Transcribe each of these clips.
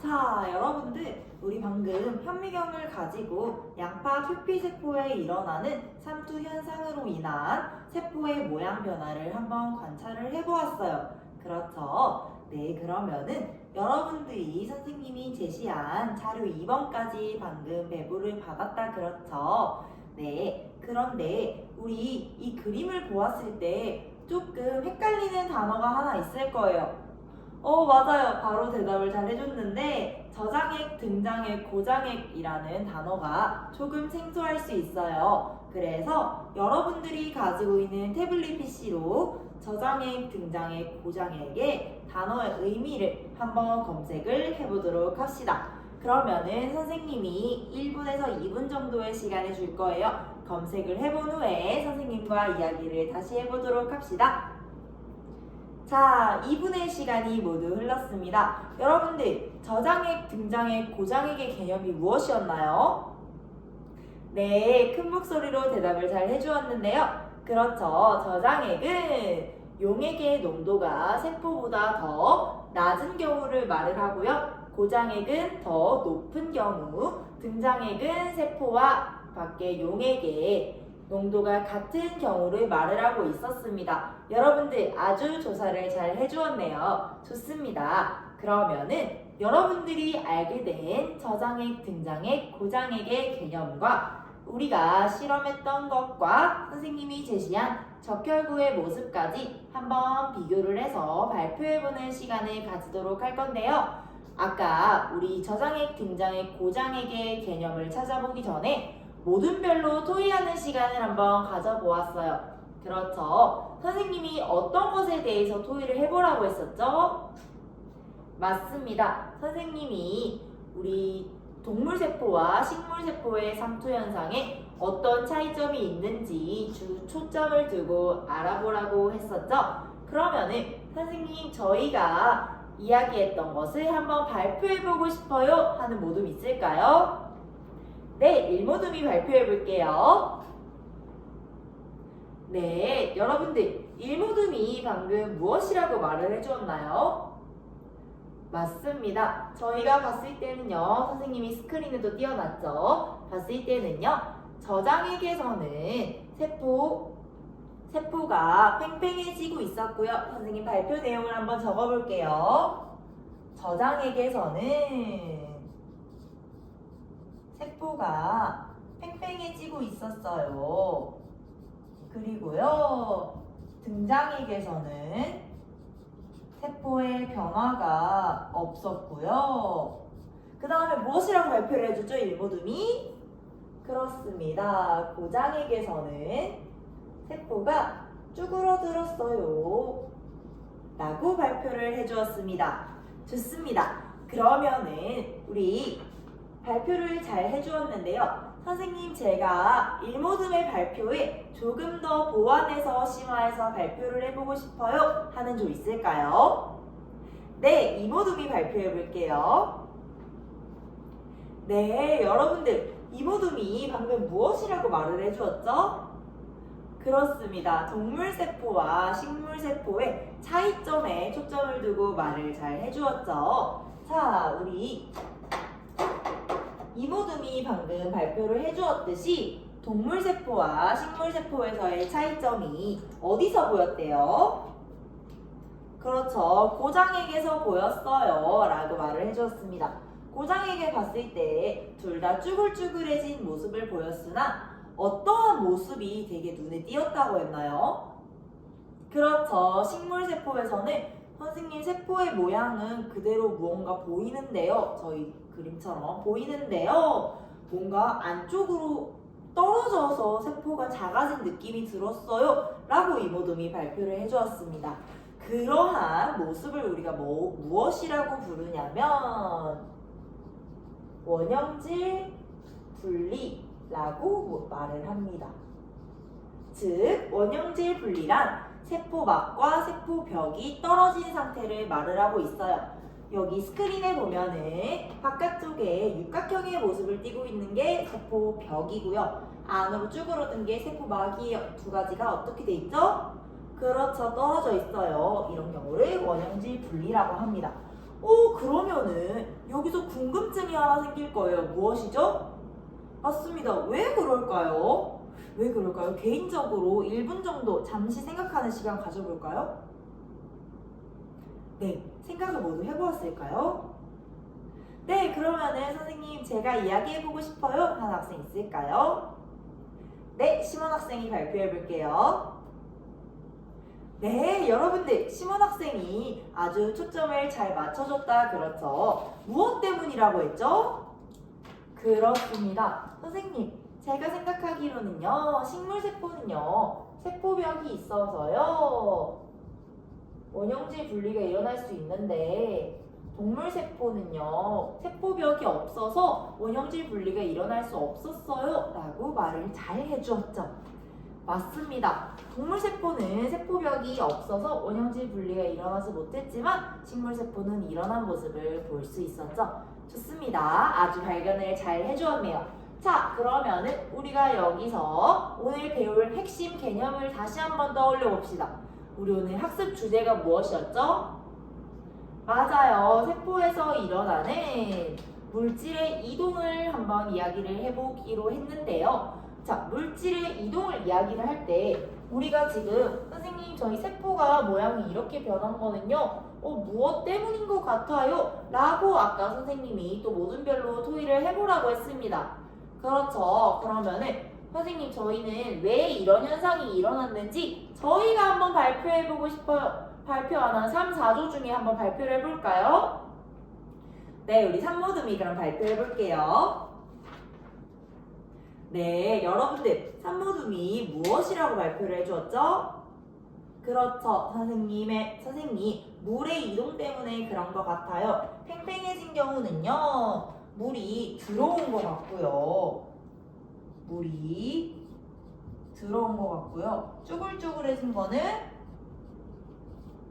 자, 여러분들, 우리 방금 현미경을 가지고 양파 표피세포에 일어나는 삼투 현상으로 인한 세포의 모양 변화를 한번 관찰을 해보았어요. 그렇죠? 네, 그러면은 여러분들이 선생님이 제시한 자료 2번까지 방금 배부를 받았다 그렇죠? 네, 그런데 우리 이 그림을 보았을 때 조금 헷갈리는 단어가 하나 있을 거예요. 맞아요. 바로 대답을 잘 해줬는데 저장액, 등장액, 고장액이라는 단어가 조금 생소할 수 있어요. 그래서 여러분들이 가지고 있는 태블릿 PC로 저장액, 등장액, 고장액의 단어의 의미를 한번 검색을 해보도록 합시다. 그러면은 선생님이 1분에서 2분 정도의 시간을 줄 거예요. 검색을 해본 후에 선생님과 이야기를 다시 해보도록 합시다. 자, 2분의 시간이 모두 흘렀습니다. 여러분들, 저장액, 등장액, 고장액의 개념이 무엇이었나요? 네, 큰 목소리로 대답을 잘 해주었는데요. 그렇죠. 저장액은 용액의 농도가 세포보다 더 낮은 경우를 말을 하고요. 고장액은 더 높은 경우, 등장액은 세포와 밖의 용액의 농도가 같은 경우를 말을 하고 있었습니다. 여러분들 아주 조사를 잘 해주었네요. 좋습니다. 그러면은 여러분들이 알게 된 저장액, 등장액, 고장액의 개념과 우리가 실험했던 것과 선생님이 제시한 적혈구의 모습까지 한번 비교를 해서 발표해보는 시간을 가지도록 할 건데요. 아까 우리 저장액, 등장액, 고장액의 개념을 찾아보기 전에 모든 별로 토의하는 시간을 한번 가져보았어요. 그렇죠. 선생님이 어떤 것에 대해서 토의를 해보라고 했었죠? 맞습니다. 선생님이 우리 동물세포와 식물세포의 상투현상에 어떤 차이점이 있는지 초점을 두고 알아보라고 했었죠? 그러면은 선생님 저희가 이야기했던 것을 한번 발표해보고 싶어요 하는 모둠 있을까요? 네, 일모둠이 발표해 볼게요. 네, 여러분들 일모둠이 방금 무엇이라고 말을 해주었나요? 맞습니다. 저희가 봤을 때는요, 선생님이 스크린에도 띄워놨죠. 봤을 때는요, 저장액에서는 세포가 팽팽해지고 있었고요. 선생님 발표 내용을 한번 적어볼게요. 저장액에서는 세포가 팽팽해지고 있었어요. 그리고요, 등장액에서는 세포의 변화가 없었고요. 그 다음에 무엇이라고 발표를 해주죠, 일모둠이? 그렇습니다. 고장액에서는 세포가 쭈그러들었어요. 라고 발표를 해주었습니다. 좋습니다. 그러면은 우리 발표를 잘 해주었는데요. 선생님 제가 일모둠의 발표에 조금 더 보완해서 심화해서 발표를 해보고 싶어요 하는 조 있을까요? 네, 이모둠이 발표해 볼게요. 네, 여러분들 이모둠이 방금 무엇이라고 말을 해주었죠? 그렇습니다. 동물세포와 식물세포의 차이점에 초점을 두고 말을 잘 해주었죠. 자, 우리 이모둠이 방금 발표를 해주었듯이 동물세포와 식물세포에서의 차이점이 어디서 보였대요? 그렇죠. 고장액에서 보였어요 라고 말을 해주었습니다. 고장액에 봤을 때 둘 다 쭈글쭈글해진 모습을 보였으나 어떠한 모습이 되게 눈에 띄었다고 했나요? 그렇죠. 식물세포에서는 선생님 세포의 모양은 그대로 무언가 보이는데요. 저희 그림처럼 보이는데요. 뭔가 안쪽으로 떨어져서 세포가 작아진 느낌이 들었어요. 라고 이모둠이 발표를 해주었습니다. 그러한 모습을 우리가 무엇이라고 부르냐면 원형질 분리라고 말을 합니다. 즉 원형질 분리란 세포막과 세포벽이 떨어진 상태를 말을 하고 있어요. 여기 스크린에 보면은 바깥쪽에 육각형의 모습을 띠고 있는 게 세포벽이고요. 안으로 쭈그러든 게 세포막이에요. 두 가지가 어떻게 돼 있죠? 그렇죠. 떨어져 있어요. 이런 경우를 원형질 분리라고 합니다. 그러면은 여기서 궁금증이 하나 생길 거예요. 무엇이죠? 맞습니다. 왜 그럴까요? 왜 그럴까요? 개인적으로 1분 정도 잠시 생각하는 시간 가져볼까요? 네, 생각을 모두 해보았을까요? 네, 그러면은 선생님 제가 이야기해보고 싶어요 하는 학생 있을까요? 네, 심원 학생이 발표해볼게요. 네, 여러분들 심원 학생이 아주 초점을 잘 맞춰줬다 그렇죠? 무엇 때문이라고 했죠? 그렇습니다. 선생님, 제가 생각하기로는요, 식물세포는요, 세포벽이 있어서요, 원형질 분리가 일어날 수 있는데, 동물세포는요, 세포벽이 없어서 원형질 분리가 일어날 수 없었어요 라고 말을 잘 해주었죠. 맞습니다. 동물세포는 세포벽이 없어서 원형질 분리가 일어나지 못했지만 식물세포는 일어난 모습을 볼 수 있었죠. 좋습니다. 아주 발견을 잘 해주었네요. 자, 그러면은 우리가 여기서 오늘 배울 핵심 개념을 다시 한번 떠올려 봅시다. 우리 오늘 학습 주제가 무엇이었죠? 맞아요. 세포에서 일어나는 물질의 이동을 한번 이야기를 해보기로 했는데요. 자, 물질의 이동을 이야기를 할 때 우리가 지금 선생님 저희 세포가 모양이 이렇게 변한 거는요. 무엇 때문인 것 같아요? 라고 아까 선생님이 또 모든 별로 토의를 해보라고 했습니다. 그렇죠. 그러면은 선생님 저희는 왜 이런 현상이 일어났는지 저희가 한번 발표해보고 싶어요. 발표 안 한 3, 4조 중에 한번 발표를 해볼까요? 네, 우리 산모듬이 그럼 발표해볼게요. 네, 여러분들 산모둠이 무엇이라고 발표를 해주었죠? 그렇죠. 선생님, 물의 이동 때문에 그런 것 같아요. 팽팽해진 경우는요, 물이 들어온 것 같고요. 물이 들어온 것 같고요. 쭈글쭈글해진 거는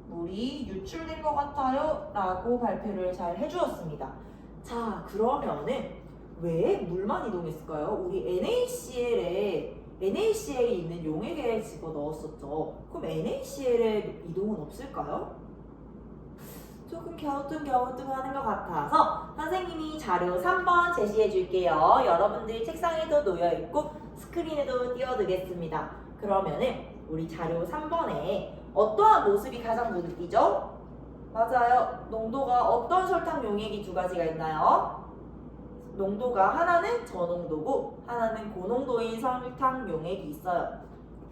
물이 유출된 것 같아요. 라고 발표를 잘 해주었습니다. 자, 그러면은 왜 물만 이동했을까요? 우리 NaCl에 있는 용액에 집어 넣었었죠. 그럼 NaCl의 이동은 없을까요? 조금 갸우뚱하는 것 같아서 선생님이 자료 3번 제시해 줄게요. 여러분들 책상에도 놓여있고 스크린에도 띄워두겠습니다. 그러면은 우리 자료 3번에 어떠한 모습이 가장 눈에 띄죠? 맞아요. 농도가 어떤 설탕 용액이 두 가지가 있나요? 농도가 하나는 저농도고 하나는 고농도인 설탕 용액이 있어요.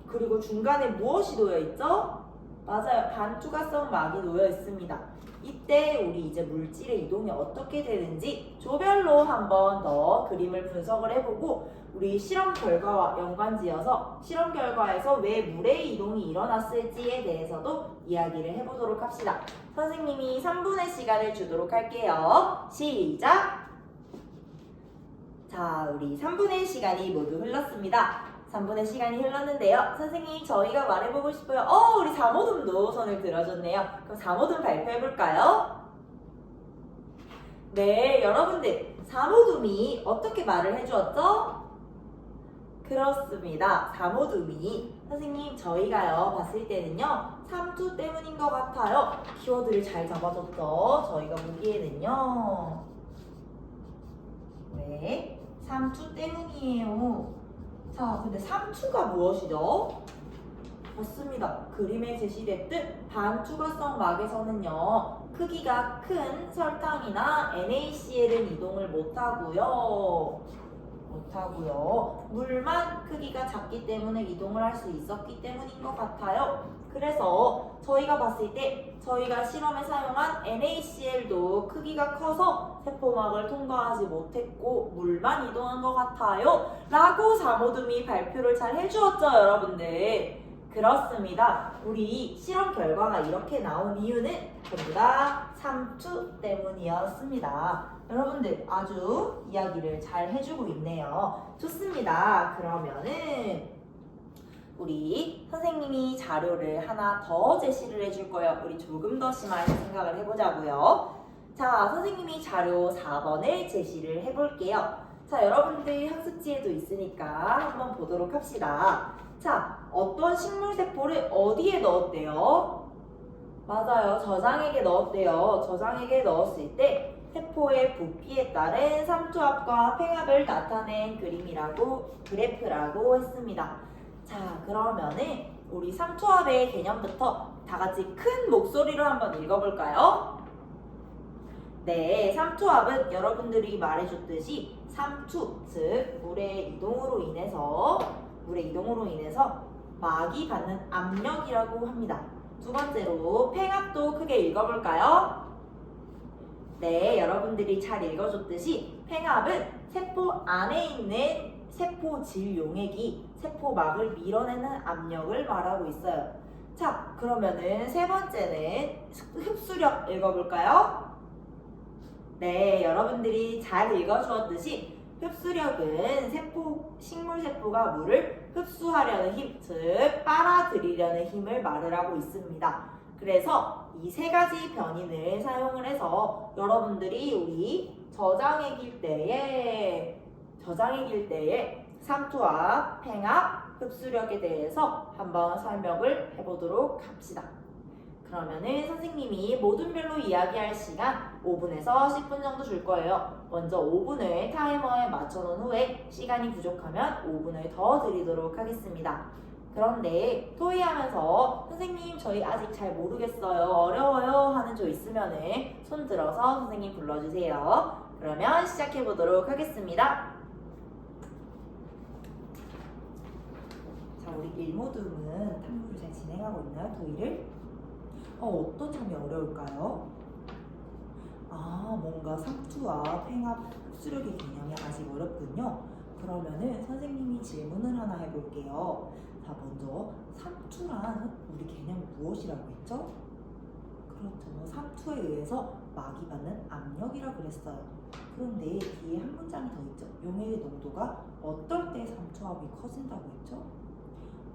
그리고 중간에 무엇이 놓여 있죠? 맞아요. 반투과성 막이 놓여 있습니다. 이때 우리 이제 물질의 이동이 어떻게 되는지 조별로 한 번 더 그림을 분석을 해보고 우리 실험 결과와 연관지어서 실험 결과에서 왜 물의 이동이 일어났을지에 대해서도 이야기를 해보도록 합시다. 선생님이 3분의 시간을 주도록 할게요. 시작! 자, 우리 3분의 시간이 모두 흘렀습니다. 3분의 시간이 흘렀는데요. 선생님, 저희가 말해보고 싶어요. 우리 사모듬도 손을 들어줬네요. 그럼 사모듬 발표해볼까요? 네, 여러분들, 사모듬이 어떻게 말을 해주었죠? 그렇습니다. 사모듬이 선생님, 저희가요, 봤을 때는요, 삼투 때문인 것 같아요. 키워드를 잘 잡아줬죠? 저희가 보기에는요. 네. 삼투 때문이에요. 자, 근데 삼투가 무엇이죠? 맞습니다. 그림에 제시됐듯 반투과성 막에서는요, 크기가 큰 설탕이나 NaCl은 이동을 못하고요. 물만 크기가 작기 때문에 이동을 할 수 있었기 때문인 것 같아요. 그래서 저희가 봤을 때 저희가 실험에 사용한 NaCl도 크기가 커서 세포막을 통과하지 못했고 물만 이동한 것 같아요. 라고 사모듬이 발표를 잘 해주었죠, 여러분들. 그렇습니다. 우리 실험 결과가 이렇게 나온 이유는 전부 다 삼투 때문이었습니다. 여러분들 아주 이야기를 잘 해주고 있네요. 좋습니다. 그러면은 우리 선생님이 자료를 하나 더 제시를 해줄 거예요. 우리 조금 더 심하게 생각을 해보자고요. 자, 선생님이 자료 4번을 제시를 해볼게요. 자, 여러분들 학습지에도 있으니까 한번 보도록 합시다. 자, 어떤 식물세포를 어디에 넣었대요? 맞아요. 저장액에 넣었대요. 저장액에 넣었을 때 세포의 부피에 따른 삼투압과 팽압을 나타낸 그래프라고 했습니다. 자, 그러면은 우리 삼투압의 개념부터 다 같이 큰 목소리로 한번 읽어볼까요? 네, 삼투압은 여러분들이 말해줬듯이 삼투, 즉 물의 이동으로 인해서 막이 받는 압력이라고 합니다. 두 번째로 팽압도 크게 읽어볼까요? 네, 여러분들이 잘 읽어줬듯이 팽압은 세포 안에 있는 세포질 용액이 세포막을 밀어내는 압력을 말하고 있어요. 자, 그러면은 세 번째는 흡수력 읽어볼까요? 네, 여러분들이 잘 읽어주었듯이 흡수력은 식물세포가 물을 흡수하려는 힘, 즉 빨아들이려는 힘을 말을 하고 있습니다. 그래서 이 세 가지 변인을 사용을 해서 여러분들이 우리 저장액일 때에 삼투압, 팽압, 흡수력에 대해서 한번 설명을 해보도록 합시다. 그러면은 선생님이 모든 별로 이야기할 시간 5분에서 10분 정도 줄 거예요. 먼저 5분을 타이머에 맞춰놓은 후에 시간이 부족하면 5분을 더 드리도록 하겠습니다. 그런데 토의하면서 선생님 저희 아직 잘 모르겠어요, 어려워요 하는 조 있으면은 손 들어서 선생님 불러주세요. 그러면 시작해 보도록 하겠습니다. 자, 우리 일모둠은 탐구를 잘 진행하고 있나요, 토의를? 어떤 점이 어려울까요? 뭔가 삼투압, 팽압, 흡수력의 개념이 아직 어렵군요. 그러면은 선생님이 질문을 하나 해볼게요. 자, 먼저 삼투란 우리 개념이 무엇이라고 했죠? 그렇죠. 삼투에 의해서 막이 받는 압력이라고 그랬어요. 그런데 뒤에 한 문장이 더 있죠. 용액의 농도가 어떨 때 삼투압이 커진다고 했죠?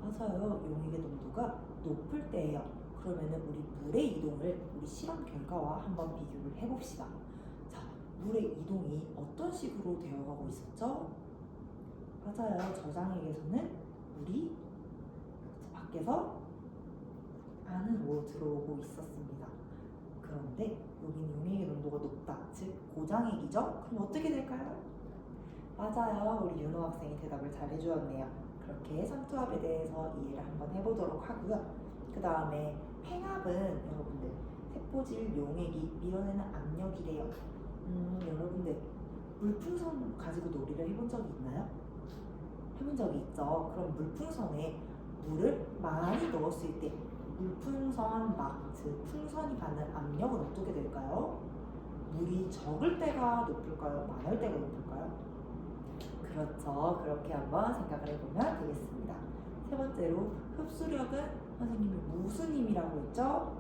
맞아요. 용액의 농도가 높을 때예요. 그러면은 우리 물의 이동을 우리 실험 결과와 한번 비교를 해봅시다. 자, 물의 이동이 어떤 식으로 되어가고 있었죠? 맞아요. 저장액에서는 물이 밖에서 안으로 들어오고 있었습니다. 그런데 여기는 용액의 농도가 높다, 즉 고장액이죠? 그럼 어떻게 될까요? 맞아요. 우리 윤호 학생이 대답을 잘 해주었네요. 그렇게 삼투압에 대해서 이해를 한번 해보도록 하고요. 그 다음에 팽압은 여러분들 세포질 용액이 밀어내는 압력이래요. 여러분들 물풍선 가지고 놀이를 해본 적이 있나요? 해본 적이 있죠. 그럼 물풍선에 물을 많이 넣었을 때 물풍선 즉 풍선이 받는 압력은 어떻게 될까요? 물이 적을 때가 높을까요? 많을 때가 높을까요? 그렇죠. 그렇게 한번 생각을 해보면 되겠습니다. 세 번째로 흡수력은 선생님이 무슨 힘이라고 했죠?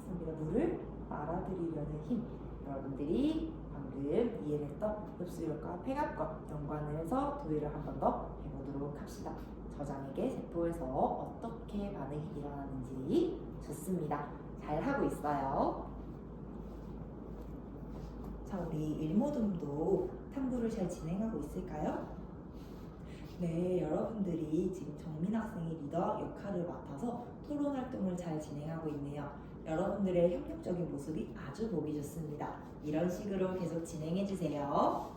맞습니다. 물을 빨아들이려는 힘. 여러분들이 방금 이해를 했던 흡수력과 팽압과 연관을 해서 도의를 한 번 더 해보도록 합시다. 저장액의 세포에서 어떻게 반응이 일어나는지 좋습니다. 잘 하고 있어요. 자, 우리 일모둠도 탐구를 잘 진행하고 있을까요? 네, 여러분들이 지금 정민 학생이 리더 역할을 맡아서 토론 활동을 잘 진행하고 있네요. 여러분들의 협력적인 모습이 아주 보기 좋습니다. 이런 식으로 계속 진행해 주세요.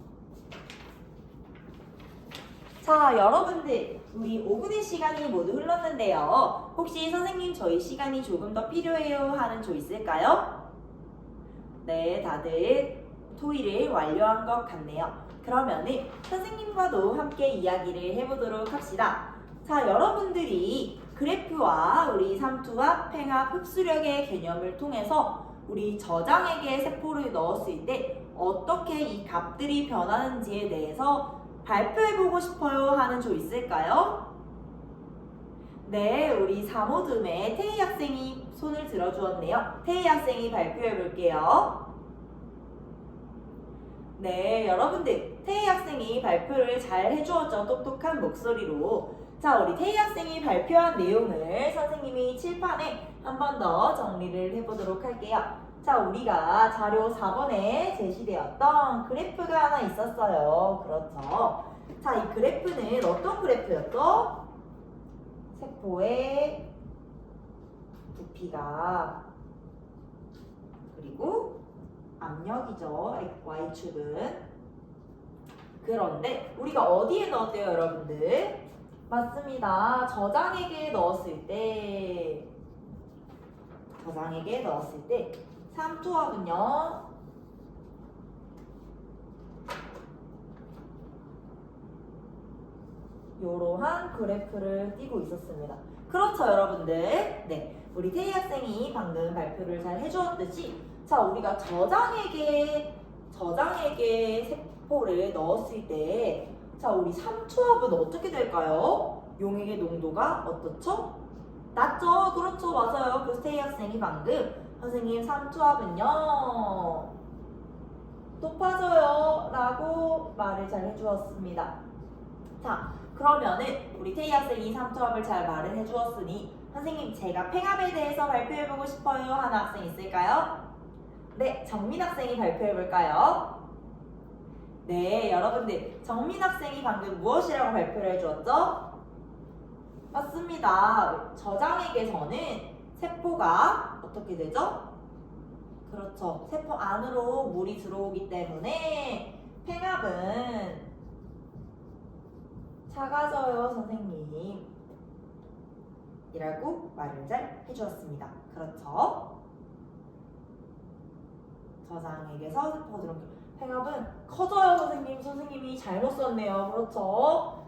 자, 여러분들 우리 5분의 시간이 모두 흘렀는데요. 혹시 선생님 저희 시간이 조금 더 필요해요 하는 조 있을까요? 네, 다들 토의를 완료한 것 같네요. 그러면은 선생님과도 함께 이야기를 해보도록 합시다. 자, 여러분들이 그래프와 우리 삼투압, 팽압, 흡수력의 개념을 통해서 우리 저장액에 세포를 넣었을 때 어떻게 이 값들이 변하는지에 대해서 발표해보고 싶어요 하는 조 있을까요? 네, 우리 3호둠에 태희 학생이 손을 들어주었네요. 태희 학생이 발표해볼게요. 네, 여러분들 태희 학생이 발표를 잘 해주었죠. 똑똑한 목소리로. 자, 우리 태희 학생이 발표한 내용을 선생님이 칠판에 한 번 더 정리를 해보도록 할게요. 자, 우리가 자료 4번에 제시되었던 그래프가 하나 있었어요. 그렇죠. 자, 이 그래프는 어떤 그래프였죠? 세포의 부피가 그리고 압력이죠. Y축은. 그런데 우리가 어디에 넣었대요, 여러분들? 맞습니다. 저장액에 넣었을 때 삼투압은요 이러한 그래프를 띄고 있었습니다. 그렇죠, 여러분들? 네, 우리 태희 학생이 방금 발표를 잘 해주었듯이 자, 우리가 저장액에 세포를 넣었을 때 자, 우리 삼투압은 어떻게 될까요? 용액의 농도가 어떻죠? 낮죠? 그렇죠, 맞아요. 그래서 태희 학생이 방금 선생님 삼투압은요 높아져요 라고 말을 잘 해주었습니다. 자, 그러면은 우리 태희 학생이 삼투압을 잘 말을 해주었으니 선생님 제가 팽압에 대해서 발표해보고 싶어요 하는 학생 있을까요? 네, 정민 학생이 발표해볼까요? 네, 여러분들 정민 학생이 방금 무엇이라고 발표를 해주었죠? 맞습니다. 저장액에서는 세포가 어떻게 되죠? 그렇죠. 세포 안으로 물이 들어오기 때문에 팽압은 작아져요, 선생님. 이라고 말을 잘 해주었습니다. 그렇죠? 저장액에서 세포가 들어오기 팽압은 커져요, 선생님. 선생님이 잘못 썼네요. 그렇죠?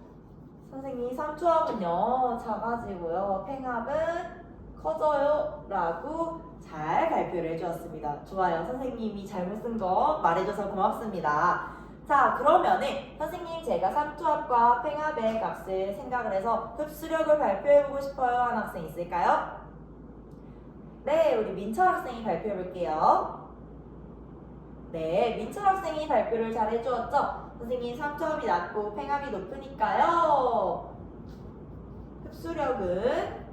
선생님 삼투압은요 작아지고요. 팽압은 커져요 라고 잘 발표를 해주었습니다. 좋아요. 선생님이 잘못 쓴 거 말해줘서 고맙습니다. 자, 그러면은 선생님 제가 삼투압과 팽압의 값을 생각을 해서 흡수력을 발표해보고 싶어요 하는 학생 있을까요? 네, 우리 민철 학생이 발표해볼게요. 네, 민철 학생이 발표를 잘 해주었죠? 선생님 삼투압이 낮고 팽압이 높으니까요. 흡수력은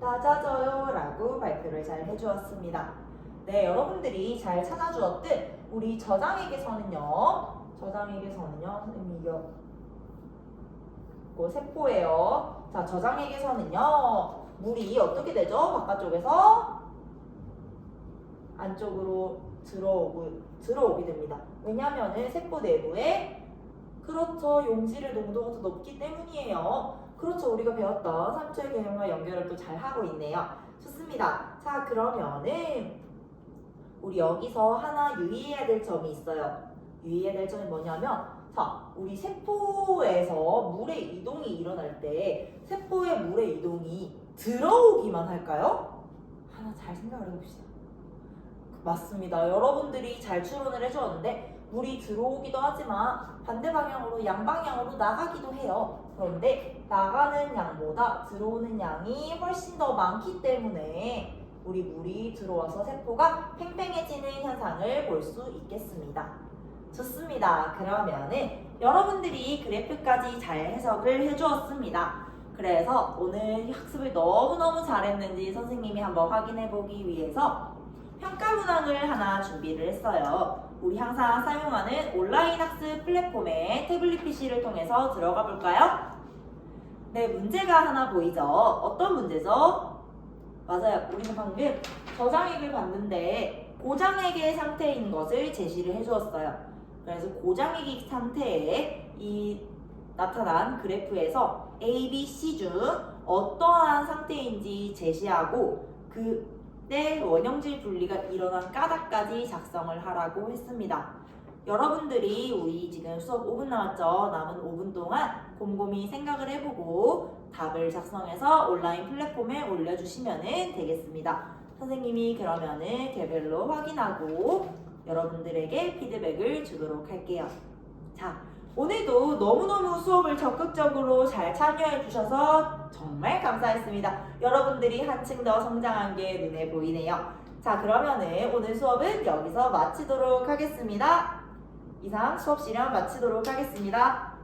낮아져요 라고 발표를 잘 해주었습니다. 네, 여러분들이 잘 찾아주었듯 우리 저장액에서는요 선생님 이거 세포예요. 자, 저장액에서는요 물이 어떻게 되죠? 바깥쪽에서 안쪽으로 들어오게 됩니다. 왜냐하면 세포 내부에 그렇죠, 용질의 농도가 더 높기 때문이에요. 그렇죠, 우리가 배웠던 삼투의 개념과 연결을 또 잘 하고 있네요. 좋습니다. 자, 그러면은 우리 여기서 하나 유의해야 될 점이 있어요. 유의해야 될 점이 뭐냐면 자, 우리 세포에서 물의 이동이 일어날 때 세포의 물의 이동이 들어오기만 할까요? 하나 잘 생각을 해봅시다. 맞습니다. 여러분들이 잘 추론을 해주었는데 물이 들어오기도 하지만 반대 방향으로 양방향으로 나가기도 해요. 그런데 나가는 양보다 들어오는 양이 훨씬 더 많기 때문에 우리 물이 들어와서 세포가 팽팽해지는 현상을 볼 수 있겠습니다. 좋습니다. 그러면은 여러분들이 그래프까지 잘 해석을 해주었습니다. 그래서 오늘 학습을 너무너무 잘했는지 선생님이 한번 확인해 보기 위해서 평가 문항을 하나 준비를 했어요. 우리 항상 사용하는 온라인 학습 플랫폼의 태블릿 PC를 통해서 들어가 볼까요? 네, 문제가 하나 보이죠? 어떤 문제죠? 맞아요. 우리는 방금 저장액을 봤는데 고장액의 상태인 것을 제시를 해주었어요. 그래서 고장액 상태에 이 나타난 그래프에서 A, B, C 중 어떠한 상태인지 제시하고 그때 원형질 분리가 일어난 까닭까지 작성을 하라고 했습니다. 여러분들이 우리 지금 수업 5분 남았죠? 남은 5분 동안 곰곰이 생각을 해보고 답을 작성해서 온라인 플랫폼에 올려주시면 되겠습니다. 선생님이 그러면은 개별로 확인하고 여러분들에게 피드백을 주도록 할게요. 자, 오늘도 너무너무 수업을 적극적으로 잘 참여해 주셔서 정말 감사했습니다. 여러분들이 한층 더 성장한 게 눈에 보이네요. 자, 그러면은 오늘 수업은 여기서 마치도록 하겠습니다. 이상 수업 실현 마치도록 하겠습니다.